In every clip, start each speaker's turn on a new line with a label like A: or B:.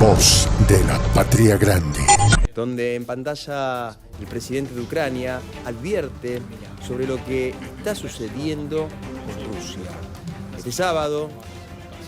A: Voz de la Patria Grande.
B: Donde en pantalla el presidente de Ucrania advierte sobre lo que está sucediendo con Rusia. Este sábado,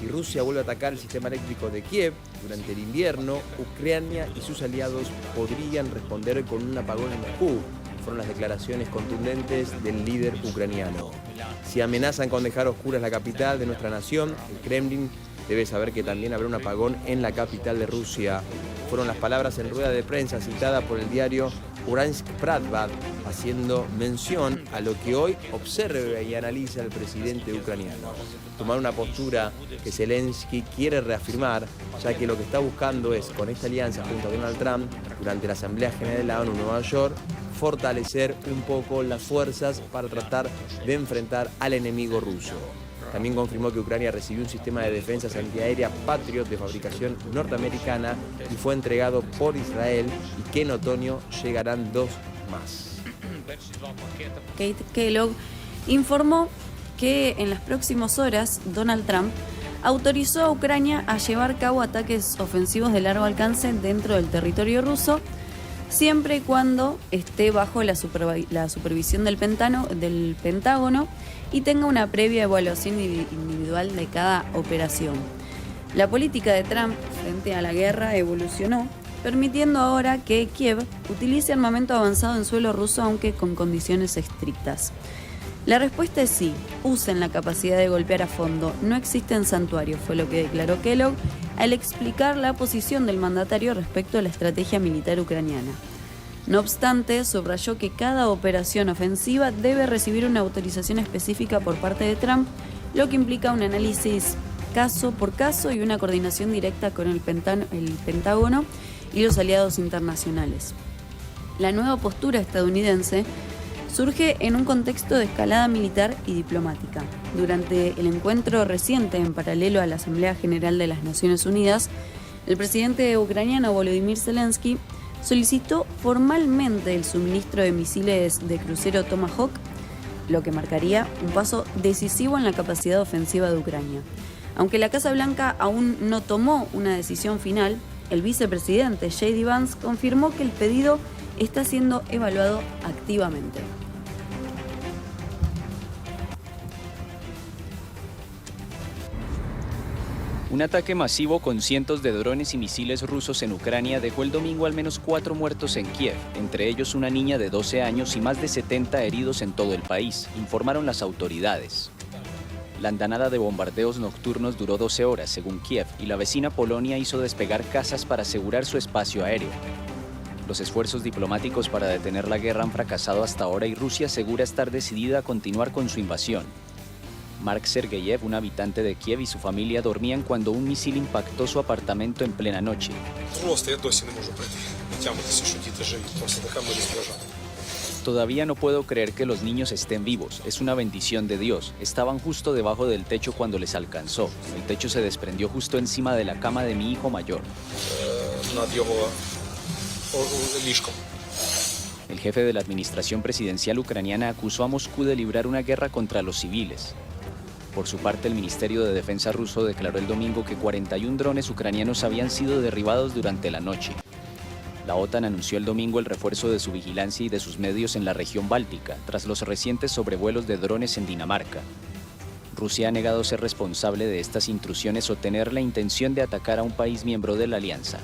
B: si Rusia vuelve a atacar el sistema eléctrico de Kiev durante el invierno, Ucrania y sus aliados podrían responder con un apagón en Moscú. Fueron las declaraciones contundentes del líder ucraniano. Si amenazan con dejar oscuras la capital de nuestra nación, el Kremlin debe saber que también habrá un apagón en la capital de Rusia. Fueron las palabras en rueda de prensa citada por el diario Uransk Pravda, haciendo mención a lo que hoy observa y analiza el presidente ucraniano. Tomar una postura que Zelensky quiere reafirmar, ya que lo que está buscando es, con esta alianza junto a Donald Trump, durante la Asamblea General de la ONU en Nueva York, fortalecer un poco las fuerzas para tratar de enfrentar al enemigo ruso. También confirmó que Ucrania recibió un sistema de defensas antiaérea Patriot de fabricación norteamericana y fue entregado por Israel, y que en otoño llegarán 2 más.
C: Kate Kellogg informó que en las próximas horas Donald Trump autorizó a Ucrania a llevar a cabo ataques ofensivos de largo alcance dentro del territorio ruso, siempre y cuando esté bajo la supervisión del Pentágono y tenga una previa evaluación individual de cada operación. La política de Trump frente a la guerra evolucionó, permitiendo ahora que Kiev utilice armamento avanzado en suelo ruso, aunque con condiciones estrictas. La respuesta es sí, usen la capacidad de golpear a fondo, no existen santuarios, fue lo que declaró Kellogg al explicar la posición del mandatario respecto a la estrategia militar ucraniana. No obstante, subrayó que cada operación ofensiva debe recibir una autorización específica por parte de Trump, lo que implica un análisis caso por caso y una coordinación directa con el Pentágono y los aliados internacionales. La nueva postura estadounidense surge en un contexto de escalada militar y diplomática. Durante el encuentro reciente en paralelo a la Asamblea General de las Naciones Unidas, el presidente ucraniano Volodymyr Zelensky solicitó formalmente el suministro de misiles de crucero Tomahawk, lo que marcaría un paso decisivo en la capacidad ofensiva de Ucrania. Aunque la Casa Blanca aún no tomó una decisión final, el vicepresidente J.D. Vance confirmó que el pedido está siendo evaluado activamente.
D: Un ataque masivo con cientos de drones y misiles rusos en Ucrania dejó el domingo al menos 4 muertos en Kiev, entre ellos una niña de 12 años y más de 70 heridos en todo el país, informaron las autoridades. La andanada de bombardeos nocturnos duró 12 horas, según Kiev, y la vecina Polonia hizo despegar cazas para asegurar su espacio aéreo. Los esfuerzos diplomáticos para detener la guerra han fracasado hasta ahora y Rusia asegura estar decidida a continuar con su invasión. Mark Sergeyev, un habitante de Kiev, y su familia dormían cuando un misil impactó su apartamento en plena noche. Todavía no puedo creer que los niños estén vivos, es una bendición de Dios. Estaban justo debajo del techo cuando les alcanzó. El techo se desprendió justo encima de la cama de mi hijo mayor. El jefe de la administración presidencial ucraniana acusó a Moscú de librar una guerra contra los civiles. Por su parte, el Ministerio de Defensa ruso declaró el domingo que 41 drones ucranianos habían sido derribados durante la noche. La OTAN anunció el domingo el refuerzo de su vigilancia y de sus medios en la región báltica, tras los recientes sobrevuelos de drones en Dinamarca. Rusia ha negado ser responsable de estas intrusiones o tener la intención de atacar a un país miembro de la alianza.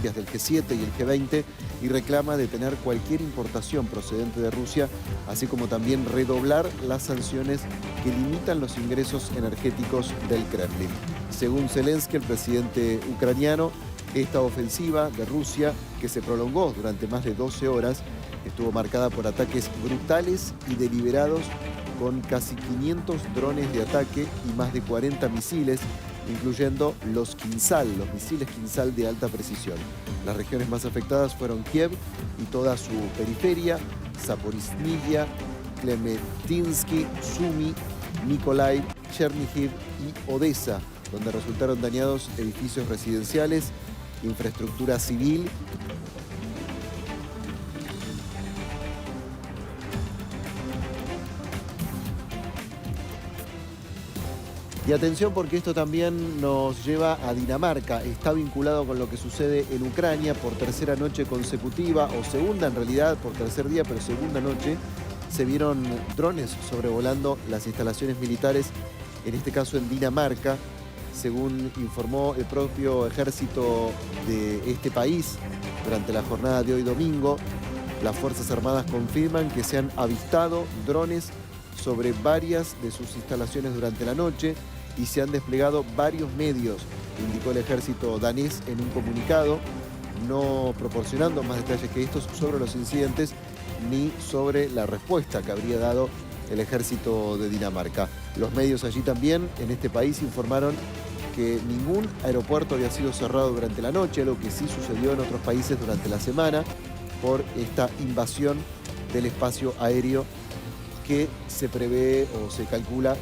E: Del G7 y el G20 y reclama detener cualquier importación procedente de Rusia, así como también redoblar las sanciones que limitan los ingresos energéticos del Kremlin. Según Zelensky, el presidente ucraniano, esta ofensiva de Rusia, que se prolongó durante más de 12 horas, estuvo marcada por ataques brutales y deliberados con casi 500 drones de ataque y más de 40 misiles, incluyendo los misiles Kinzhal de alta precisión. Las regiones más afectadas fueron Kiev y toda su periferia, Zaporizhzhia, Klemetinsky, Sumy, Mykolaiv, Chernihiv y Odessa, donde resultaron dañados edificios residenciales, infraestructura civil Y atención porque esto también nos lleva a Dinamarca. Está vinculado con lo que sucede en Ucrania por tercera noche consecutiva, o segunda en realidad, por tercer día, pero segunda noche. Se vieron drones sobrevolando las instalaciones militares, en este caso en Dinamarca, según informó el propio ejército de este país durante la jornada de hoy domingo. Las Fuerzas Armadas confirman que se han avistado drones sobre varias de sus instalaciones durante la noche y se han desplegado varios medios, indicó el ejército danés en un comunicado, no proporcionando más detalles que estos sobre los incidentes ni sobre la respuesta que habría dado el ejército de Dinamarca. Los medios allí también, en este país, informaron que ningún aeropuerto había sido cerrado durante la noche, algo que sí sucedió en otros países durante la semana por esta invasión del espacio aéreo que se prevé o se calcula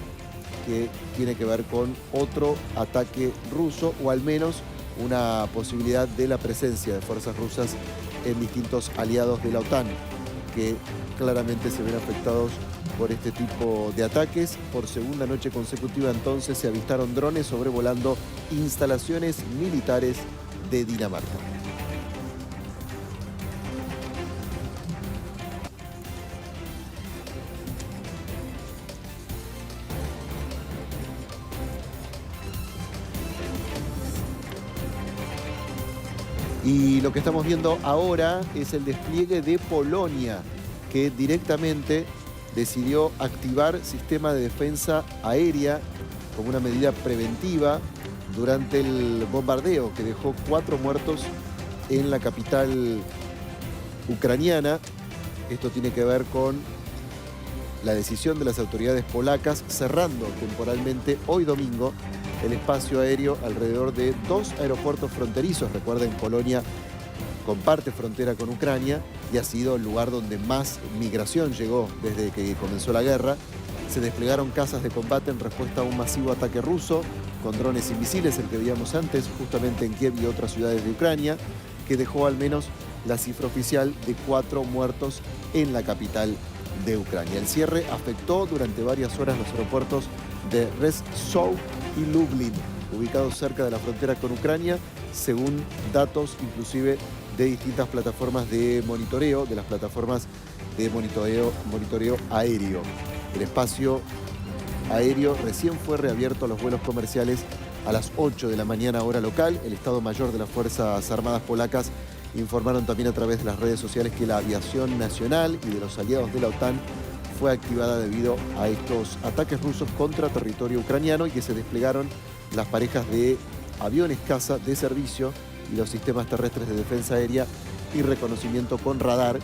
E: que tiene que ver con otro ataque ruso, o al menos una posibilidad de la presencia de fuerzas rusas en distintos aliados de la OTAN, que claramente se ven afectados por este tipo de ataques. Por segunda noche consecutiva entonces se avistaron drones sobrevolando instalaciones militares de Dinamarca. Y lo que estamos viendo ahora es el despliegue de Polonia, que directamente decidió activar sistema de defensa aérea como una medida preventiva durante el bombardeo que dejó 4 muertos en la capital ucraniana. Esto tiene que ver con la decisión de las autoridades polacas cerrando temporalmente hoy domingo el espacio aéreo alrededor de 2 aeropuertos fronterizos. Recuerden, Polonia comparte frontera con Ucrania y ha sido el lugar donde más migración llegó desde que comenzó la guerra. Se desplegaron casas de combate en respuesta a un masivo ataque ruso con drones y misiles, el que veíamos antes, justamente en Kiev y otras ciudades de Ucrania, que dejó al menos la cifra oficial de 4 muertos en la capital de Ucrania. El cierre afectó durante varias horas los aeropuertos de Rzeszów y Lublin, ubicados cerca de la frontera con Ucrania, según datos inclusive de distintas plataformas de monitoreo, de las plataformas de monitoreo aéreo. El espacio aéreo recién fue reabierto a los vuelos comerciales a las 8 de la mañana hora local. El Estado Mayor de las Fuerzas Armadas polacas informaron también a través de las redes sociales que la aviación nacional y de los aliados de la OTAN fue activada debido a estos ataques rusos contra territorio ucraniano y que se desplegaron las parejas de aviones caza de servicio y los sistemas terrestres de defensa aérea y reconocimiento con radar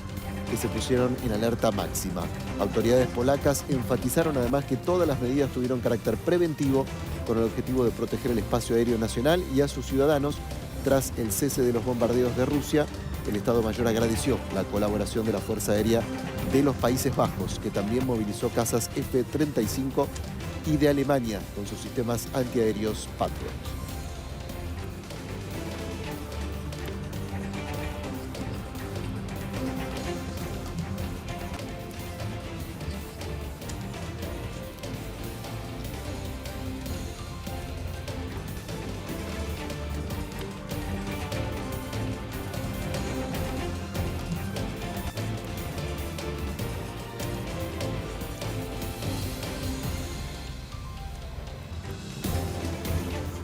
E: que se pusieron en alerta máxima. Autoridades polacas enfatizaron además que todas las medidas tuvieron carácter preventivo con el objetivo de proteger el espacio aéreo nacional y a sus ciudadanos. Tras el cese de los bombardeos de Rusia, el Estado Mayor agradeció la colaboración de la Fuerza Aérea de los Países Bajos, que también movilizó cazas F-35, y de Alemania con sus sistemas antiaéreos Patriot.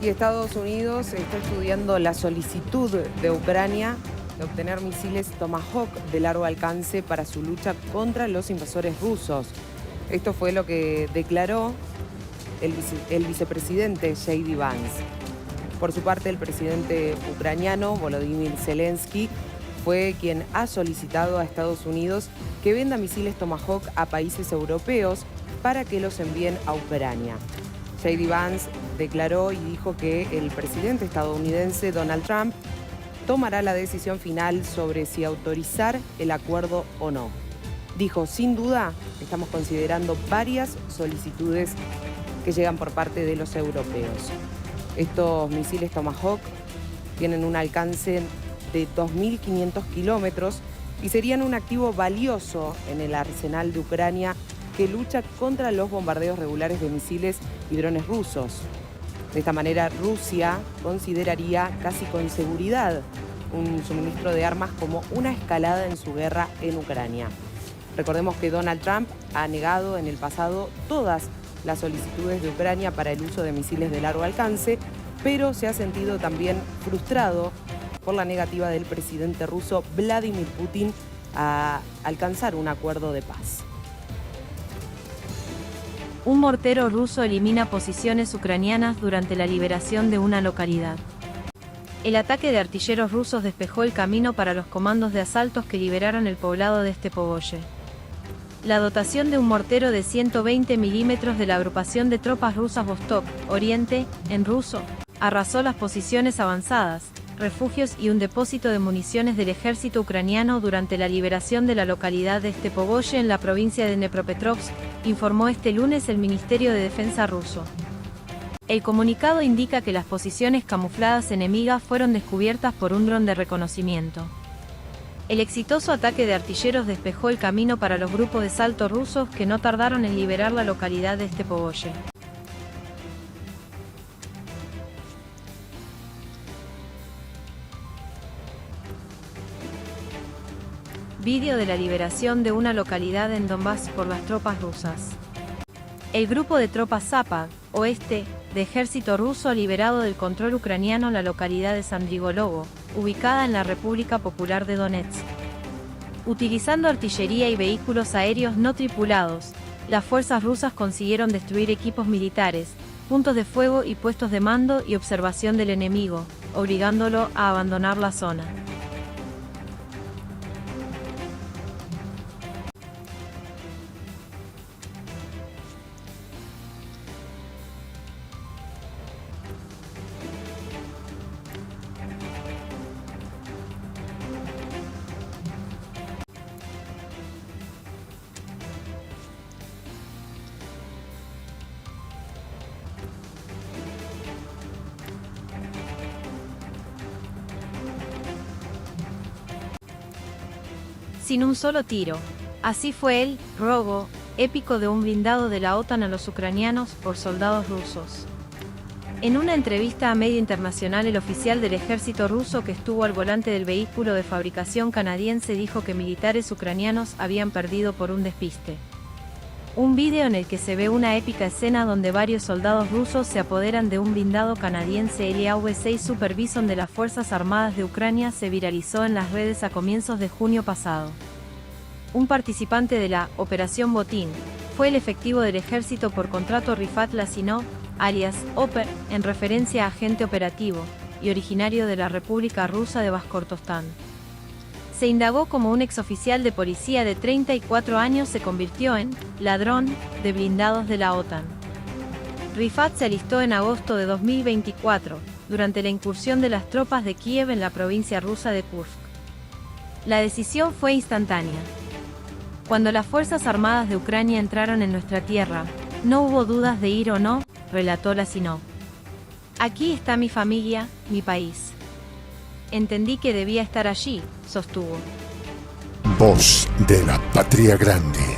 F: Y Estados Unidos está estudiando la solicitud de Ucrania de obtener misiles Tomahawk de largo alcance para su lucha contra los invasores rusos. Esto fue lo que declaró el vicepresidente J.D. Vance. Por su parte, el presidente ucraniano Volodymyr Zelensky fue quien ha solicitado a Estados Unidos que venda misiles Tomahawk a países europeos para que los envíen a Ucrania. J.D. Vance declaró y dijo que el presidente estadounidense Donald Trump tomará la decisión final sobre si autorizar el acuerdo o no. Dijo, sin duda, estamos considerando varias solicitudes que llegan por parte de los europeos. Estos misiles Tomahawk tienen un alcance de 2.500 kilómetros y serían un activo valioso en el arsenal de Ucrania que lucha contra los bombardeos regulares de misiles y drones rusos. De esta manera, Rusia consideraría casi con seguridad un suministro de armas como una escalada en su guerra en Ucrania. Recordemos que Donald Trump ha negado en el pasado todas las solicitudes de Ucrania para el uso de misiles de largo alcance, pero se ha sentido también frustrado por la negativa del presidente ruso Vladimir Putin a alcanzar un acuerdo de paz.
G: Un mortero ruso elimina posiciones ucranianas durante la liberación de una localidad. El ataque de artilleros rusos despejó el camino para los comandos de asaltos que liberaron el poblado de Stepovoye. La dotación de un mortero de 120 milímetros de la agrupación de tropas rusas Vostok, Oriente, en ruso, arrasó las posiciones avanzadas, refugios y un depósito de municiones del ejército ucraniano durante la liberación de la localidad de Stepovoye en la provincia de Dnepropetrovsk, informó este lunes el Ministerio de Defensa ruso. El comunicado indica que las posiciones camufladas enemigas fueron descubiertas por un dron de reconocimiento. El exitoso ataque de artilleros despejó el camino para los grupos de asalto rusos que no tardaron en liberar la localidad de Stepovoye. Vídeo de la liberación de una localidad en Donbass por las tropas rusas. El grupo de tropas Zapad, oeste, de ejército ruso ha liberado del control ucraniano la localidad de Sandrigolovo, ubicada en la República Popular de Donetsk. Utilizando artillería y vehículos aéreos no tripulados, las fuerzas rusas consiguieron destruir equipos militares, puntos de fuego y puestos de mando y observación del enemigo, obligándolo a abandonar la zona. Sin un solo tiro. Así fue el robo épico de un blindado de la OTAN a los ucranianos por soldados rusos. En una entrevista a medio internacional, el oficial del ejército ruso que estuvo al volante del vehículo de fabricación canadiense dijo que militares ucranianos habían perdido por un despiste. Un vídeo en el que se ve una épica escena donde varios soldados rusos se apoderan de un blindado canadiense LAV-6 Super Bison de las Fuerzas Armadas de Ucrania se viralizó en las redes a comienzos de junio pasado. Un participante de la Operación Botín fue el efectivo del ejército por contrato Rifat Lasinov, alias Oper, en referencia a agente operativo, y originario de la República Rusa de Bashkortostán. Se indagó cómo un exoficial de policía de 34 años se convirtió en ladrón de blindados de la OTAN. Rifat se alistó en agosto de 2024, durante la incursión de las tropas de Kiev en la provincia rusa de Kursk. La decisión fue instantánea. Cuando las Fuerzas Armadas de Ucrania entraron en nuestra tierra, no hubo dudas de ir o no, relató Lasinov. Aquí está mi familia, mi país. Entendí que debía estar allí, sostuvo.
A: Voz de la Patria Grande.